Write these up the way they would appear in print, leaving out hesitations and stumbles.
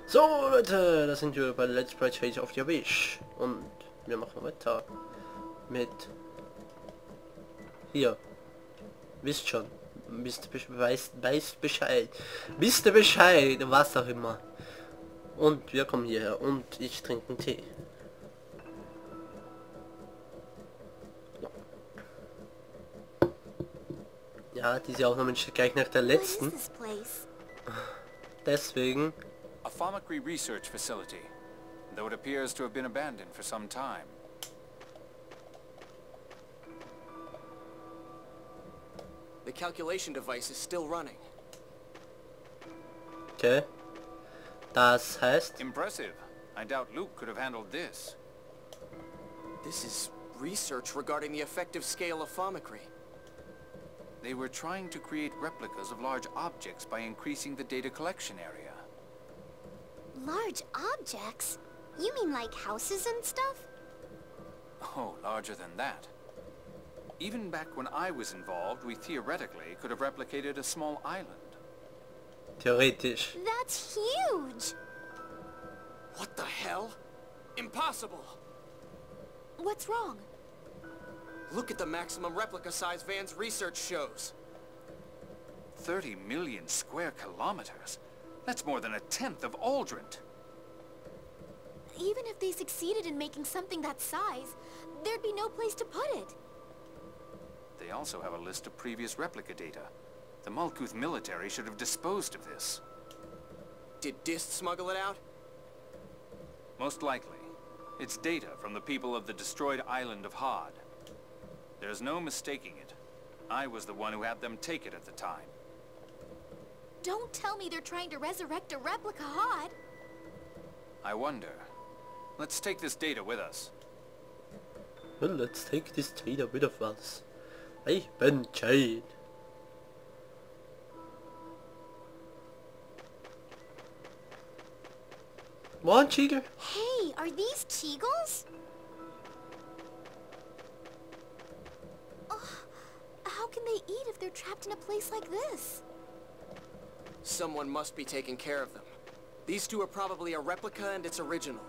So Leute, da sind wir bei Let's Play Change of the Wish und wir machen weiter mit hier. Wisst schon, weißt Bescheid, wisst ihr Bescheid, was auch immer. Und wir kommen hierher und ich trinke einen Tee. Ja, diese Aufnahme steht gleich nach der letzten. Deswegen. A pharmacy research facility, though it appears to have been abandoned for some time. The calculation device is still running. Okay. Das heißt... Impressive. I doubt Luke could have handled this. This is research regarding the effective scale of pharmacy. They were trying to create replicas of large objects by increasing the data collection area. Large objects? You mean like houses and stuff? Oh, larger than that. Even back when I was involved, we theoretically could have replicated a small island. Theoretisch. That's huge! What the hell? Impossible! What's wrong? Look at the maximum replica size Van's research shows. 30 million square kilometers. That's more than a tenth of Aldrint. Even if they succeeded in making something that size, there'd be no place to put it. They also have a list of previous replica data. The Malkuth military should have disposed of this. Did Dist smuggle it out? Most likely. It's data from the people of the destroyed island of Hod. There's no mistaking it. I was the one who had them take it at the time. Don't tell me they're trying to resurrect a replica Hod. I wonder. Let's take this data with us. Well, let's take this data with us. Ich bin Jade. One Cheater? Hey, are these Cheagles? Oh, how can they eat if they're trapped in a place like this? Someone must be taking care of them. These two are probably a replica and its original.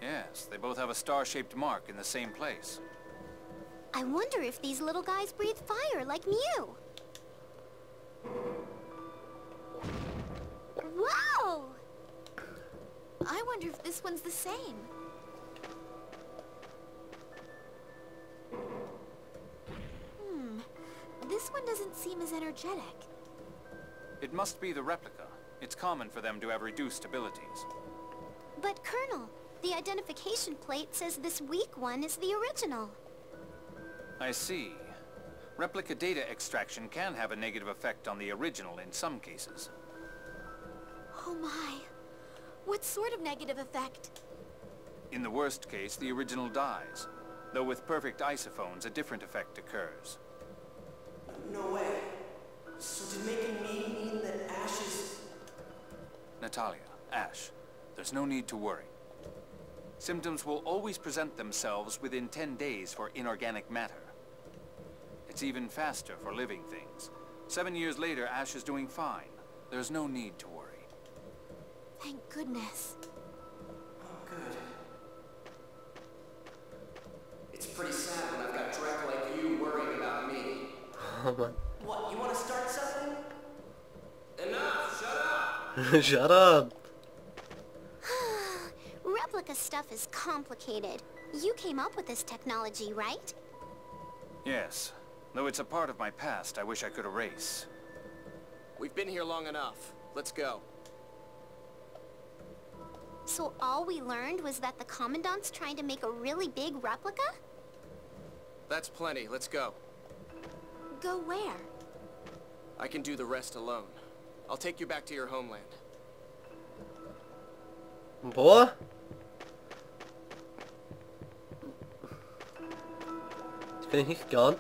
Yes, they both have a star-shaped mark in the same place. I wonder if these little guys breathe fire like Mew. Whoa! I wonder if this one's the same. This one doesn't seem as energetic. It must be the replica. It's common for them to have reduced abilities. But Colonel, the identification plate says this weak one is the original. I see. Replica data extraction can have a negative effect on the original in some cases. Oh my. What sort of negative effect? In the worst case, the original dies. Though with perfect isophones, a different effect occurs. No way. So did making me mean that Ash is... Natalia, Ash, there's no need to worry. Symptoms will always present themselves within 10 days for inorganic matter. It's even faster for living things. 7 years later, Ash is doing fine. There's no need to worry. Thank goodness. Oh, good. It's pretty sad when I've got Drek like you worrying about me. Oh man. What, you want to start something? Enough! Shut up! Shut up! Replica stuff is complicated. You came up with this technology, right? Yes. Though it's a part of my past I wish I could erase. We've been here long enough. Let's go. So all we learned was that the Commandant's trying to make a really big replica? That's plenty. Let's go. Go where? I can do the rest alone. I'll take you back to your homeland. Boah. Das kann ich nicht gern.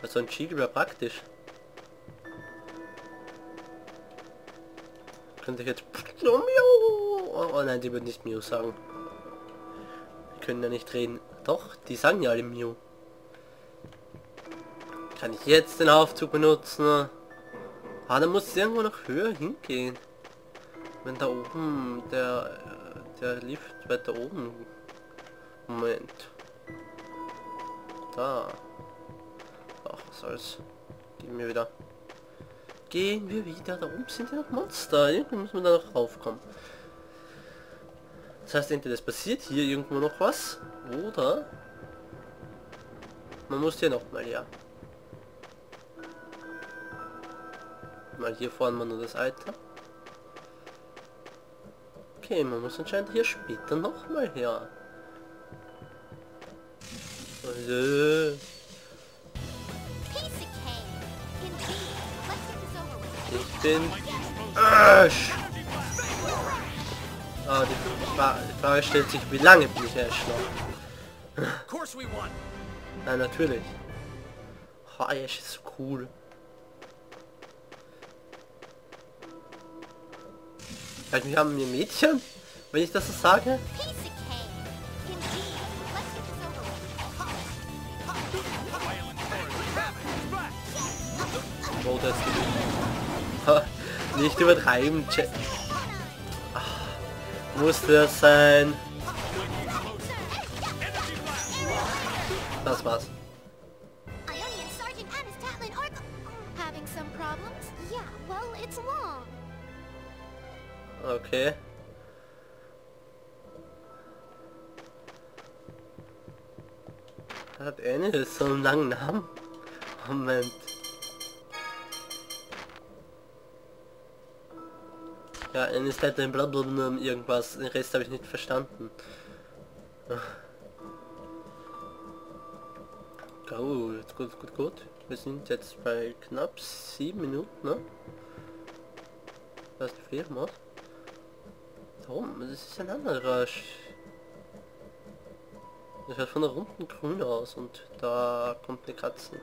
Also ein Cheater wäre praktisch. Könnte ich jetzt... Oh nein, die würden nicht Mew sagen. Wir können ja nicht reden. Doch, die sagen ja alle Mew. Kann ich jetzt den Aufzug benutzen? Ah, da muss es irgendwo noch höher hingehen. Wenn da oben der Lift weiter oben. Moment. Da. Ach, was soll's. Gehen wir wieder. Gehen wir wieder. Da oben sind ja noch Monster. Irgendwie muss man da noch raufkommen. Das heißt, entweder es passiert hier irgendwo noch was. Oder man muss hier noch mal, ja. Mal hier vorne mal nur das Alter. Okay, man muss anscheinend hier später noch mal her. Ich bin Arsch. Ah, die Frage stellt sich, wie lange bin ich Ash noch? Na, natürlich. Oh, Ash ist so cool. Halt mich an mir Mädchen, wenn ich das so sage. Oh, das ist nicht übertreiben. Ach, musste das sein? Das war's. Okay. Hat Annie so einen langen Namen? Moment. Ja, Annie ist halt ein Blablabla irgendwas. Den Rest habe ich nicht verstanden. Gut. Wir sind jetzt bei knapp 7 Minuten, ne? Das ist viel, was? Warum? Das ist ein anderer. Das schaut von der runden grün aus und da kommt eine Katze.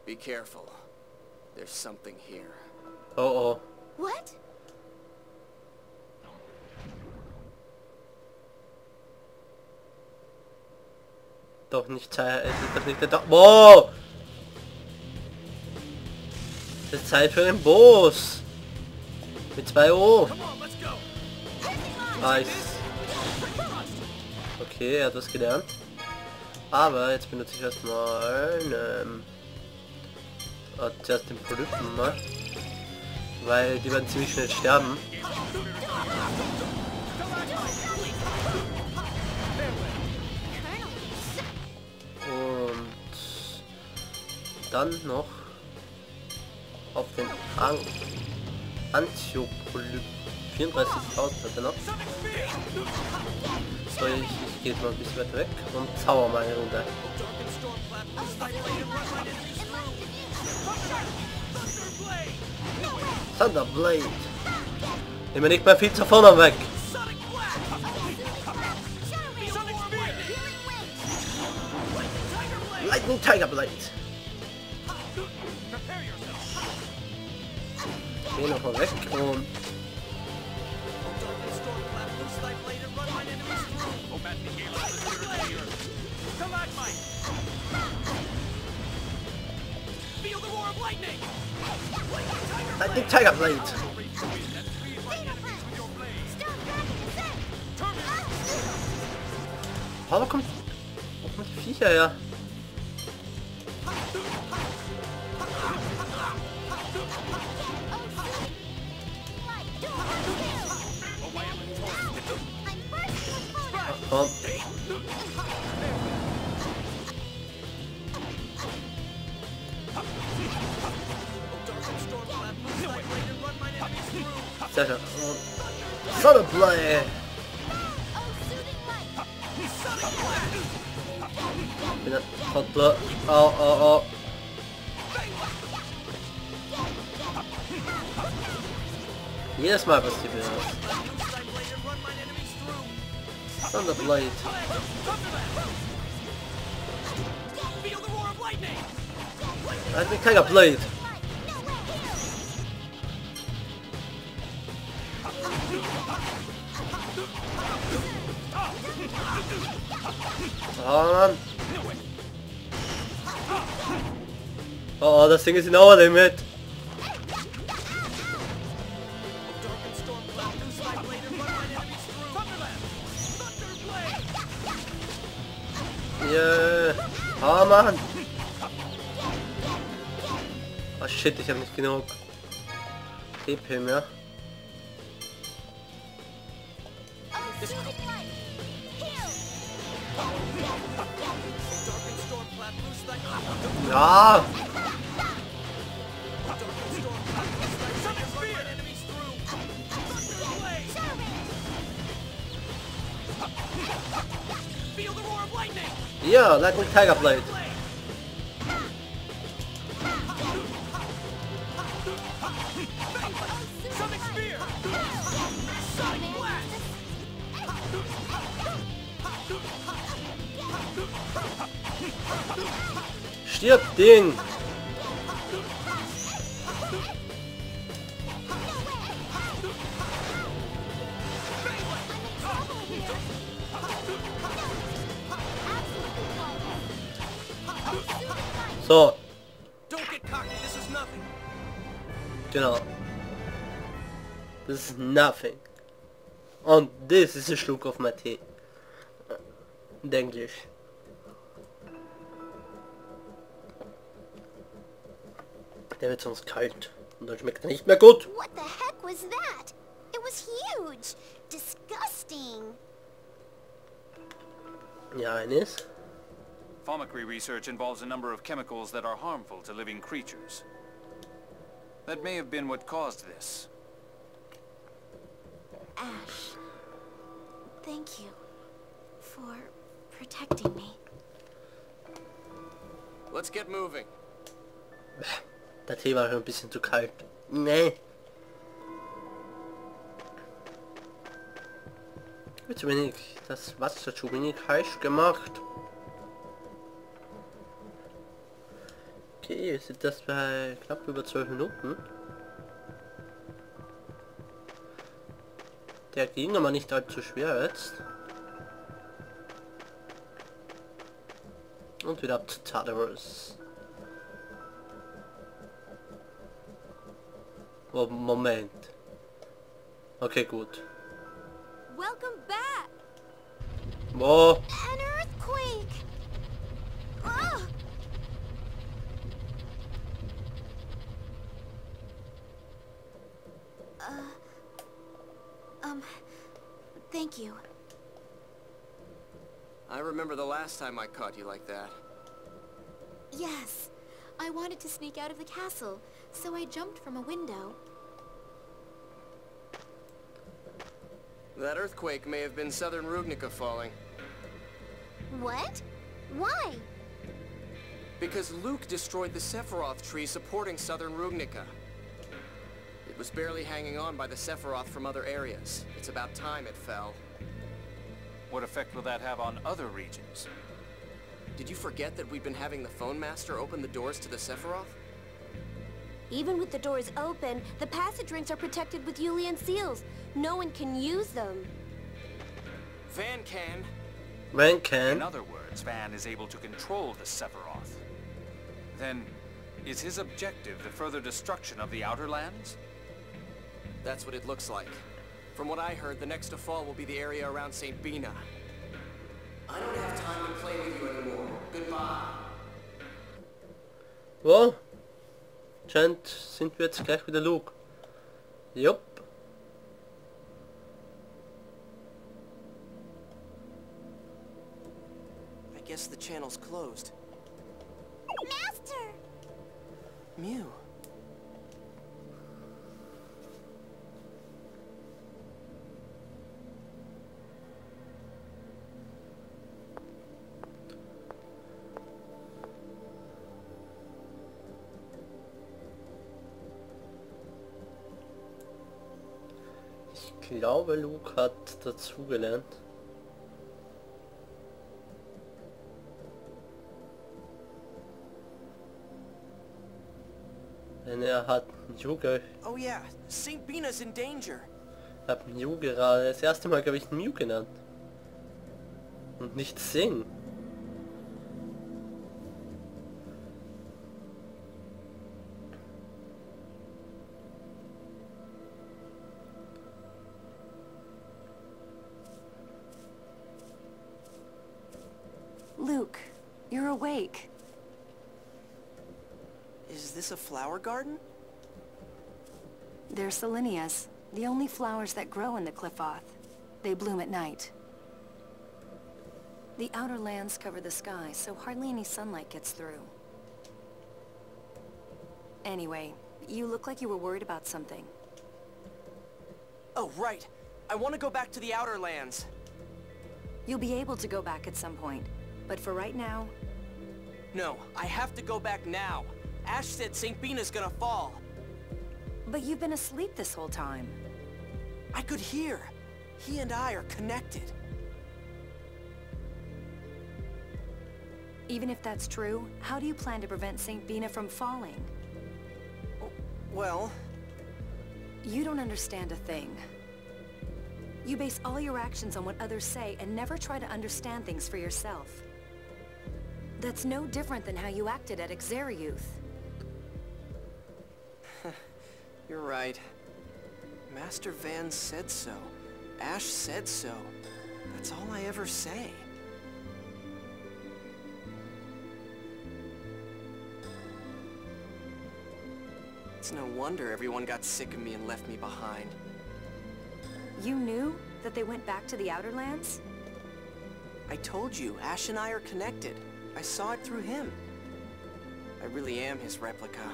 Be careful. There's something here. Oh oh. What? Doch nicht Zeit, es ist doch nicht der Wow! Es ist Zeit für den Boss! Mit 2 O! Nice! Okay, er hat was gelernt. Aber jetzt benutze ich erstmal zuerst den Polypen mal. Weil die werden ziemlich schnell sterben. Dann noch auf den Antiopolyp 34.000 hat er noch. So, ich gehe mal ein bisschen weiter weg und zauber mal eine Runde. Thunderblade! Nimm mir nicht mehr viel zu vorne weg! Lightning Tiger Blade! Geh nochmal weg und... Lightning Tiger Blade! Oh, wo kommt die Viecher her? Komm. Sehr schön. Thunderblade! Oh. Jedes Mal passiert mir das. Thunderblade. Lightning Tiger Blade. Oh Mann. Oh, das Ding ist in our limit. Yeah. Oh Mann. Oh shit, ich habe nicht genug EP mehr. Ja. Ja, like Tiger Blade. Stirb, Ding! So. Genau. Das ist nothing. Und das ist ein Schluck auf mein Tee. Englisch. Der wird sonst kalt. Und dann schmeckt er nicht mehr gut. What the heck was that? It was huge. Disgusting. Ja, eines. Pharmacy research involves a number of chemicals that are harmful to living creatures. That may have been what caused this. Ash, thank you for protecting me. Let's get moving. Der Tee war schon ein bisschen zu kalt. Nee. Zu wenig. Das Wasser zu wenig heiß gemacht. Okay, wir sind das bei knapp über 12 Minuten. Der ging aber nicht allzu schwer jetzt. Und wieder ab zu Tartarus. Oh, Moment. Okay, gut. Welcome back. Wo? An earthquake. Ugh. Thank you. I remember the last time I caught you like that. Yes. I wanted to sneak out of the castle, so I jumped from a window. That earthquake may have been southern Replica falling. What? Why? Because Luke destroyed the Sephiroth tree supporting southern Replica. It was barely hanging on by the Sephiroth from other areas. It's about time it fell. What effect will that have on other regions? Did you forget that we've been having the Phone Master open the doors to the Sephiroth? Even with the doors open, the passage rings are protected with Yulian seals. No one can use them. Van can. Van can. In other words, Van is able to control the Sephiroth. Then, is his objective the further destruction of the Outer Lands? That's what it looks like. From what I heard, the next to fall will be the area around St. Bina. I don't have time to play with you anymore. Goodbye. Wo? Scheint sind wir jetzt gleich wieder Luke. Jupp. I guess the channel's closed. Master! Mew. Ich glaube, Luke hat dazugelernt. Denn er hat Yuga. Oh yeah, St. Bina's in danger. Hab Mew gerade das erste Mal, glaube ich, Mew genannt. Und nicht Sing. Luke, you're awake. Is this a flower garden? They're Selenias, the only flowers that grow in the Cliffoth. They bloom at night. The outer lands cover the sky, so hardly any sunlight gets through. Anyway, you look like you were worried about something. Oh, right. I want to go back to the outer lands. You'll be able to go back at some point, but for right now... No, I have to go back now. Ash said St. Bina's gonna fall. But you've been asleep this whole time. I could hear. He and I are connected. Even if that's true, how do you plan to prevent St. Bina from falling? Well... You don't understand a thing. You base all your actions on what others say and never try to understand things for yourself. That's no different than how you acted at Exariuth. You're right. Master Van said so. Ash said so. That's all I ever say. It's no wonder everyone got sick of me and left me behind. You knew that they went back to the Outer Lands? I told you, Ash and I are connected. I saw it through him. I really am his replica.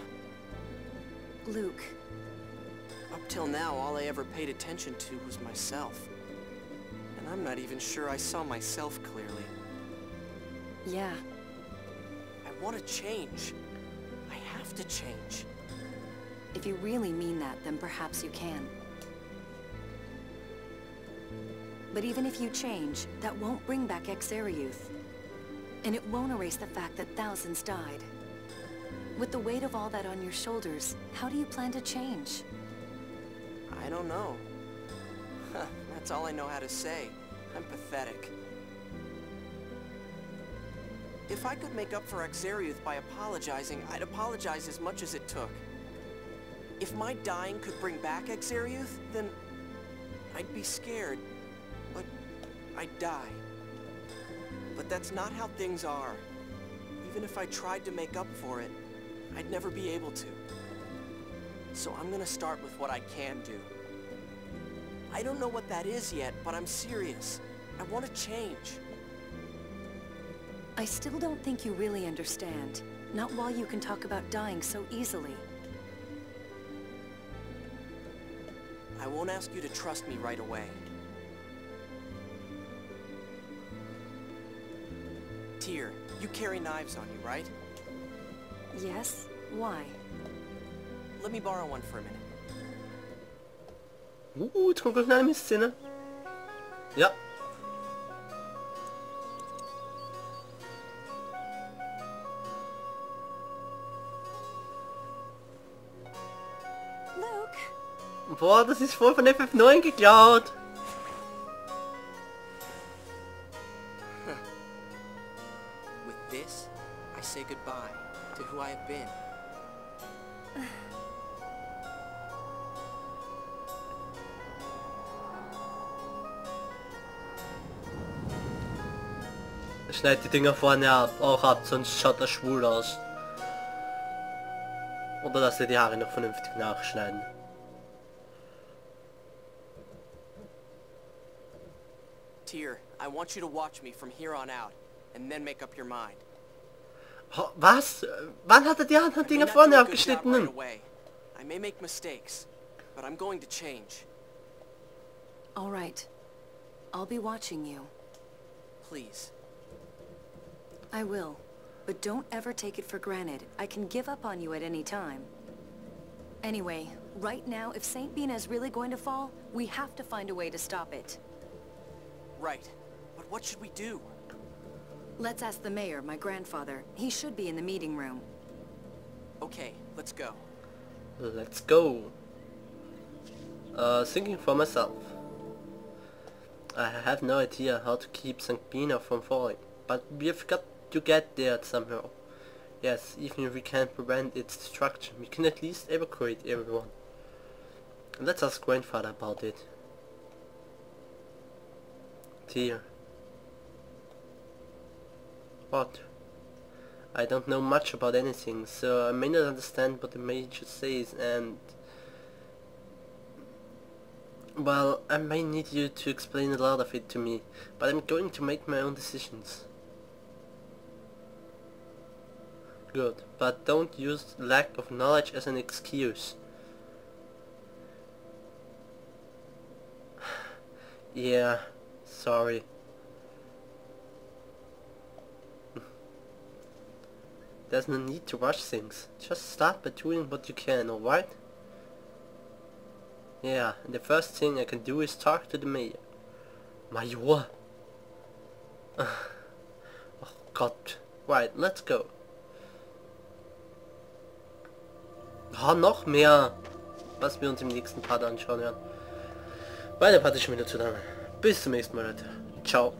Luke. Up till now, all I ever paid attention to was myself. And I'm not even sure I saw myself clearly. Yeah. I want to change. I have to change. If you really mean that, then perhaps you can. But even if you change, that won't bring back Exariuth. And it won't erase the fact that thousands died. With the weight of all that on your shoulders, how do you plan to change? I don't know. That's all I know how to say. I'm pathetic. If I could make up for Exariuth by apologizing, I'd apologize as much as it took. If my dying could bring back Exariuth, then I'd be scared. But I'd die. But that's not how things are. Even if I tried to make up for it, I'd never be able to. So I'm gonna start with what I can do. I don't know what that is yet, but I'm serious. I want to change. I still don't think you really understand. Not while you can talk about dying so easily. I won't ask you to trust me right away. Tyr, you carry knives on you, right? Yes? Why? Let me borrow one for a minute. Jetzt kommt gleich eine Mistszene. Ja. Luke! Boah, das ist voll von FF9 geklaut. With this, I say goodbye to who I have been. Schneid die Dinger vorne auch ab, sonst schaut das schwul aus. Oder dass sie die Haare noch vernünftig nachschneiden. Tyr, I want you to watch me from here on out, and then make up your mind. Was? Wann hat er die anderen Dinger vorne abgeschnitten? I may make mistakes, but I'm going to change. All right. I'll be watching you. Please. I will. But don't ever take it for granted. I can give up on you at any time. Anyway, right now, if St. Bina is really going to fall, we have to find a way to stop it. Right. But what should we do? Let's ask the mayor, my grandfather. He should be in the meeting room. Okay, let's go. Let's go. Thinking for myself. I have no idea how to keep St. Pina from falling, but we've got to get there somehow. Yes, even if we can't prevent its destruction, we can at least evacuate everyone. Let's ask grandfather about it. Dear. What? I don't know much about anything, so I may not understand what the major says, and... well, I may need you to explain a lot of it to me, but I'm going to make my own decisions. Good, but don't use lack of knowledge as an excuse. Yeah, sorry. There's no need to rush things. Just start by doing what you can, alright? Yeah, and the first thing I can do is talk to the mayor. Major? Oh God. Right, let's go. Oh, noch mehr! Was wir uns im nächsten Part anschauen werden. Weil der Part ist schon wieder zu lange. Bis zum nächsten Mal, Leute. Ciao.